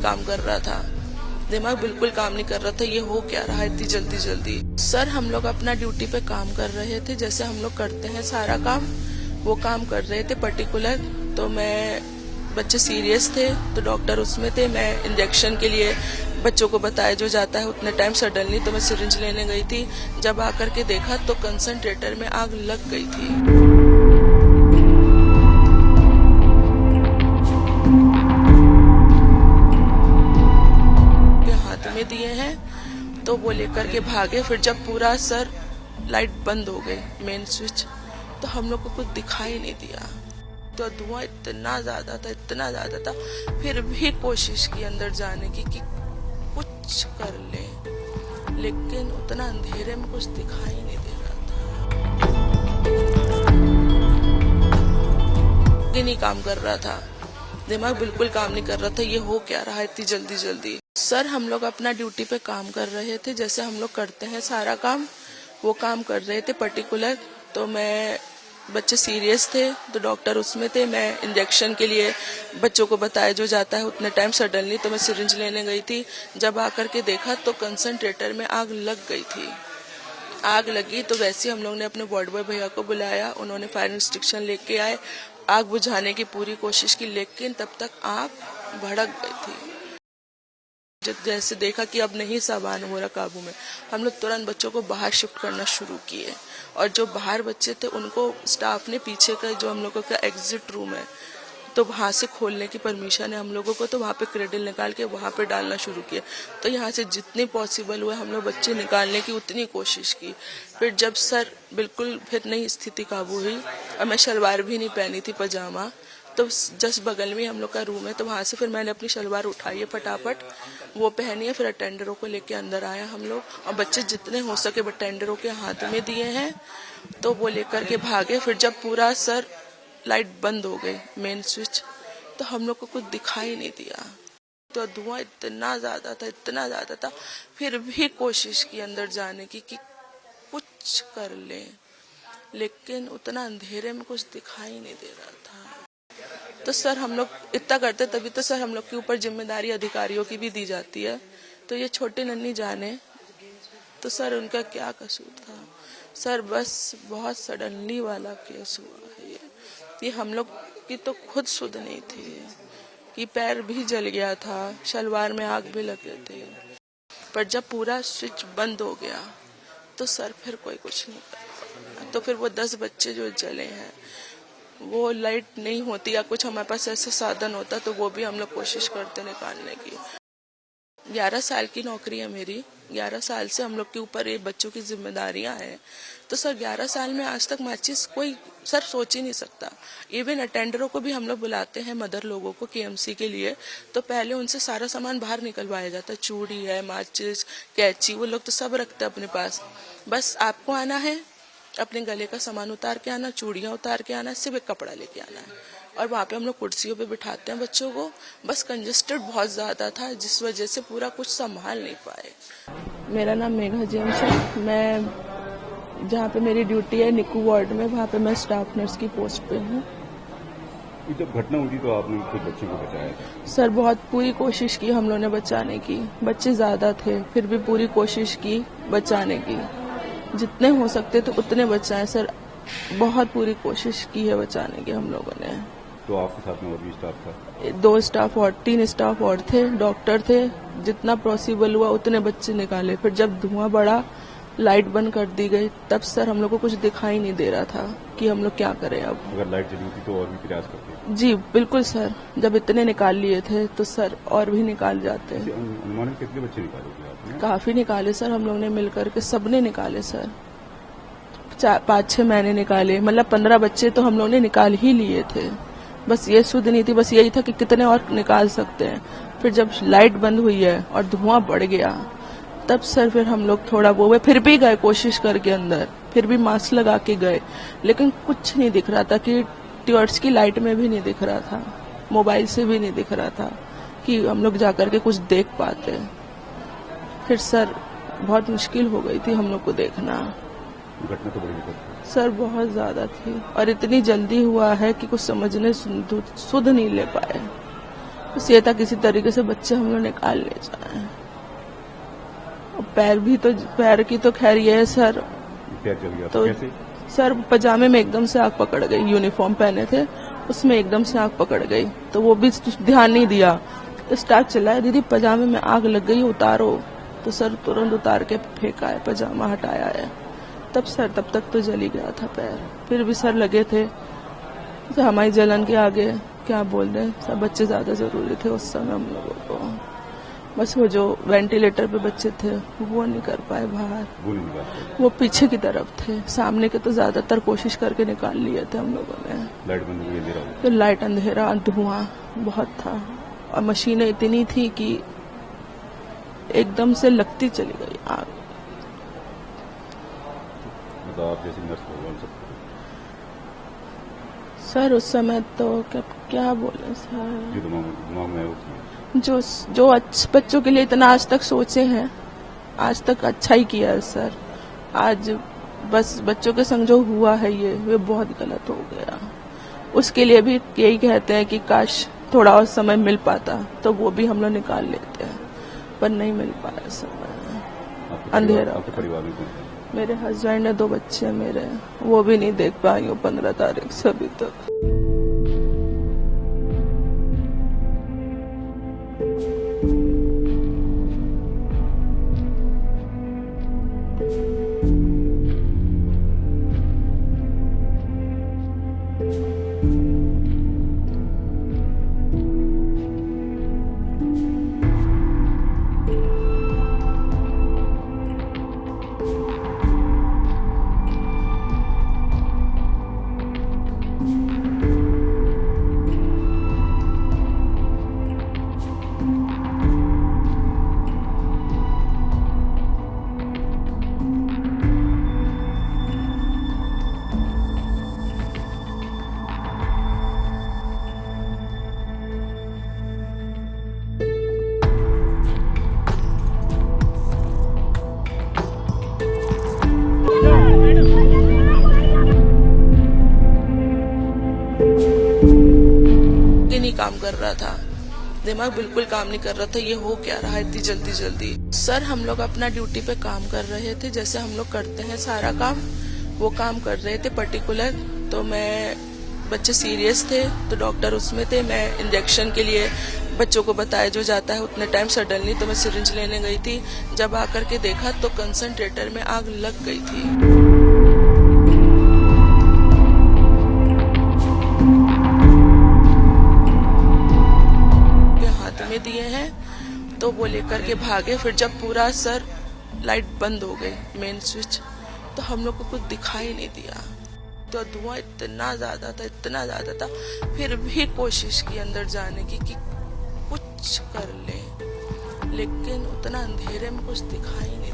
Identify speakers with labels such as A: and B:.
A: काम कर रहा था, दिमाग बिल्कुल काम नहीं कर रहा था। ये हो क्या रहा है इतनी जल्दी जल्दी। सर हम लोग अपना ड्यूटी पे काम कर रहे थे, जैसे हम लोग करते हैं सारा काम, वो काम कर रहे थे पर्टिकुलर। तो बच्चे सीरियस थे तो डॉक्टर उसमें थे, मैं इंजेक्शन के लिए बच्चों को बताया जो जाता है उतने टाइम सडनली तो मैं सिरिंज लेने गई थी। जब आकर के देखा तो कंसंट्रेटर में आग लग गई थी। हाथ में दिए हैं तो वो लेकर के भागे। फिर जब पूरा सर लाइट बंद हो गई मेन स्विच, तो हम लोग को कुछ दिखाई नहीं दिया। तो धुआं इतना ज्यादा था, फिर भी कोशिश की अंदर जाने की कि कुछ कर ले, लेकिन उतना अंधेरे में कुछ दिखाई नहीं दे रहा था। ये नहीं काम कर रहा था, दिमाग बिल्कुल काम नहीं कर रहा था। ये हो क्या रहा है इतनी जल्दी जल्दी। सर हम लोग अपना ड्यूटी पे काम कर रहे थे, जैसे हम लोग करते हैं सारा काम, वो काम कर रहे थे पर्टिकुलर। तो बच्चे सीरियस थे तो डॉक्टर उसमें थे, मैं इंजेक्शन के लिए बच्चों को बताया जो जाता है उतने टाइम सडनली तो मैं सिरिंज लेने गई थी। जब आकर के देखा तो कंसंट्रेटर में आग लग गई थी। आग लगी तो वैसे हम लोग ने अपने वार्ड बॉय भैया को बुलाया, उन्होंने फायर एक्सटिंग्विशर लेके आए, आग बुझाने की पूरी कोशिश की, लेकिन तब तक आग भड़क गई थी। जैसे देखा कि अब नहीं सामान हो रहा काबू में, हम लोग तुरंत बच्चों को बाहर शिफ्ट करना शुरू किए। और जो बाहर बच्चे थे उनको स्टाफ ने पीछे का जो हम लोगों का एग्जिट रूम है तो वहां से खोलने की परमिशन है हम लोगों को, तो वहां पे क्रेडल निकाल के वहां पे डालना शुरू किया। तो यहाँ से जितनी पॉसिबल हुआ हम लोग बच्चे निकालने की उतनी कोशिश की। फिर जब सर बिल्कुल फिर नहीं स्थिति काबू हुई और मैं शलवार भी नहीं पहनी थी, पजामा, तो जस्ट बगल में हम लोग का रूम है, तो वहां से फिर मैंने अपनी शलवार उठाई है फटाफट, वो पहनी है। फिर अटेंडरों को लेके अंदर आया हम लोग, और बच्चे जितने हो सके अटेंडरों के हाथ में दिए हैं तो वो लेकर के भागे। फिर जब पूरा सर लाइट बंद हो गई मेन स्विच, तो हम लोग को कुछ दिखाई नहीं दिया। तो धुआं इतना ज्यादा था, फिर भी कोशिश की अंदर जाने की कि कुछ कर ले, लेकिन उतना अंधेरे में कुछ दिखाई नहीं दे रहा था। तो सर हम लोग इतना करते तभी तो सर हम लोग के ऊपर जिम्मेदारी अधिकारियों की भी दी जाती है। तो ये छोटे नन्ही जाने तो सर उनका क्या कसूर था। सर बस बहुत सडनली वाला केस हुआ है ये हम लोग की तो खुद सुध नहीं थी कि पैर भी जल गया था, शलवार में आग भी लगे थे। पर जब पूरा स्विच बंद हो गया तो सर फिर कोई कुछ नहीं कर। तो फिर वो 10 बच्चे जो जले हैं, वो लाइट नहीं होती या कुछ हमारे पास ऐसा साधन होता तो वो भी हम लोग कोशिश करते निकालने की। 11 साल की नौकरी है मेरी, 11 साल से हम लोग के ऊपर ये बच्चों की जिम्मेदारियां हैं। तो सर 11 साल में आज तक माचिस कोई सर सोच ही नहीं सकता। इवन अटेंडरों को भी हम लोग बुलाते हैं, मदर लोगों को केएमसी के लिए, तो पहले उनसे सारा सामान बाहर निकलवाया जाता है, चूड़ी है, माचिस, कैंची, वो लोग तो सब रखते हैं अपने पास। बस आपको आना है, अपने गले का सामान उतार के आना, चूड़ियां उतार के आना, सिर्फ एक कपड़ा लेके आना है। और वहाँ पे हम लोग कुर्सियों पे बिठाते हैं बच्चों को। बस कंजेस्टेड बहुत ज्यादा था जिस वजह से पूरा कुछ संभाल नहीं पाए। मेरा नाम मेघा जेम्स है। मैं जहाँ पे मेरी ड्यूटी है निकू वार्ड में, वहाँ पे मैं स्टाफ नर्स की पोस्ट पे हूँ।
B: जब घटना हुई तो आपने खुद बच्चे को बचाया?
A: सर बहुत पूरी कोशिश की हम लोगों ने बचाने की। बच्चे ज्यादा थे फिर भी पूरी कोशिश की बचाने की, जितने हो सकते थे उतने बचाए सर। बहुत पूरी कोशिश की है बचाने की हम लोगों ने।
B: तो आपके साथ में और भी स्टाफ था?
A: 2 स्टाफ और 3 स्टाफ और थे, डॉक्टर थे। जितना पॉसिबल हुआ उतने बच्चे निकाले। फिर जब धुआं बढ़ा, लाइट बंद कर दी गई, तब सर हम लोग को कुछ दिखाई नहीं दे रहा था कि हम लोग क्या करें अब।
B: अगर लाइट जली थी तो और भी प्रयास करते?
A: जी बिल्कुल सर, जब इतने निकाल लिए थे तो सर और भी निकाल जाते।
B: अनुमान कितने बच्चे निकाले थे आपने?
A: काफी निकाले सर, हम लोग ने मिलकर के सबने निकाले सर। 5-6 मैंने निकाले, मतलब 15 बच्चे तो हम लोग ने निकाल ही लिए थे। बस ये सुध नहीं थी, बस यही था कि कितने और निकाल सकते हैं। फिर जब लाइट बंद हुई है और धुआं बढ़ गया, तब सर फिर हम लोग थोड़ा वो हुए, फिर भी गए कोशिश करके अंदर, फिर भी मास्क लगा के गए, लेकिन कुछ नहीं दिख रहा था कि टॉर्च की लाइट में भी नहीं दिख रहा था, मोबाइल से भी नहीं दिख रहा था कि हम लोग जाकर के कुछ देख पाते। फिर सर बहुत मुश्किल हो गई थी हम लोग को देखना।
B: घटना तो बड़ी
A: सर बहुत ज्यादा थी और इतनी जल्दी हुआ है कि कुछ समझने सुध नहीं ले पाए। बस ये था किसी तरीके से बच्चे हम लोग निकाल ले जाए। और पैर की तो खैर ये है सर,
B: क्या चल गया
A: तो
B: कैसे?
A: सर पजामे में एकदम से आग पकड़ गई, यूनिफॉर्म पहने थे उसमें एकदम से आग पकड़ गई, तो वो भी ध्यान नहीं दिया तो स्टाफ चिल्लाया दीदी पजामे में आग लग गई उतारो, तो सर तुरंत उतार के फेंका है, पजामा हटाया है। तब तक तो जल ही गया था पैर, फिर भी सर लगे थे तो हमारी जलन के आगे क्या बोल रहे, सब बच्चे ज्यादा जरूरी थे उस समय हम लोगों को। बस वो जो वेंटिलेटर पे बच्चे थे वो नहीं कर पाए बाहर,
B: गोली निकाल के।
A: वो पीछे की तरफ थे, सामने के तो ज्यादातर कोशिश करके निकाल लिए थे हम लोगों ने।
B: लाइट बंद हुई, अंधेरा हो
A: तो लाइट अंधेरा, धुआं बहुत था और मशीनें इतनी थी कि एकदम से लगती चली गई आग।
B: मतलब आप जैसे नर्स भगवान सब
A: सर उस समय तो क्या बोले सर,
B: जो दिमाग में है उसमें
A: जो बच्चों के लिए इतना आज तक सोचे हैं, आज तक अच्छा ही किया है सर। आज बस बच्चों के संग जो हुआ है ये बहुत गलत हो गया। उसके लिए भी यही कहते हैं कि काश थोड़ा और समय मिल पाता तो वो भी हम लोग निकाल लेते हैं, पर नहीं मिल पाया समय, अंधेरा।
B: आपके परिवार में कौन है?
A: मेरे हस्बैंड ने 2 बच्चे हैं मेरे, वो भी नहीं देख पाई हूँ 15 तारीख से अभी तक। नहीं काम कर रहा था, दिमाग बिल्कुल काम नहीं कर रहा था, ये हो क्या रहा है इतनी जल्दी। सर हम लोग अपना ड्यूटी पे काम कर रहे थे, जैसे हम लोग करते हैं सारा काम, वो काम कर रहे थे पर्टिकुलर। तो मैं, बच्चे सीरियस थे तो डॉक्टर उसमें थे, मैं इंजेक्शन के लिए बच्चों को बताया जो जाता है उतने टाइम सडनली तो मैं सिरिंज लेने गई थी। जब आकर के देखा तो कंसंट्रेटर में आग लग गई थी। दिए हैं तो वो लेकर के भागे। फिर जब पूरा सर लाइट बंद हो गई मेन स्विच, तो हम लोग को कुछ दिखाई नहीं दिया, तो धुआं इतना ज्यादा था। फिर भी कोशिश की अंदर जाने की कि कुछ कर ले, लेकिन उतना अंधेरे में कुछ दिखाई नहीं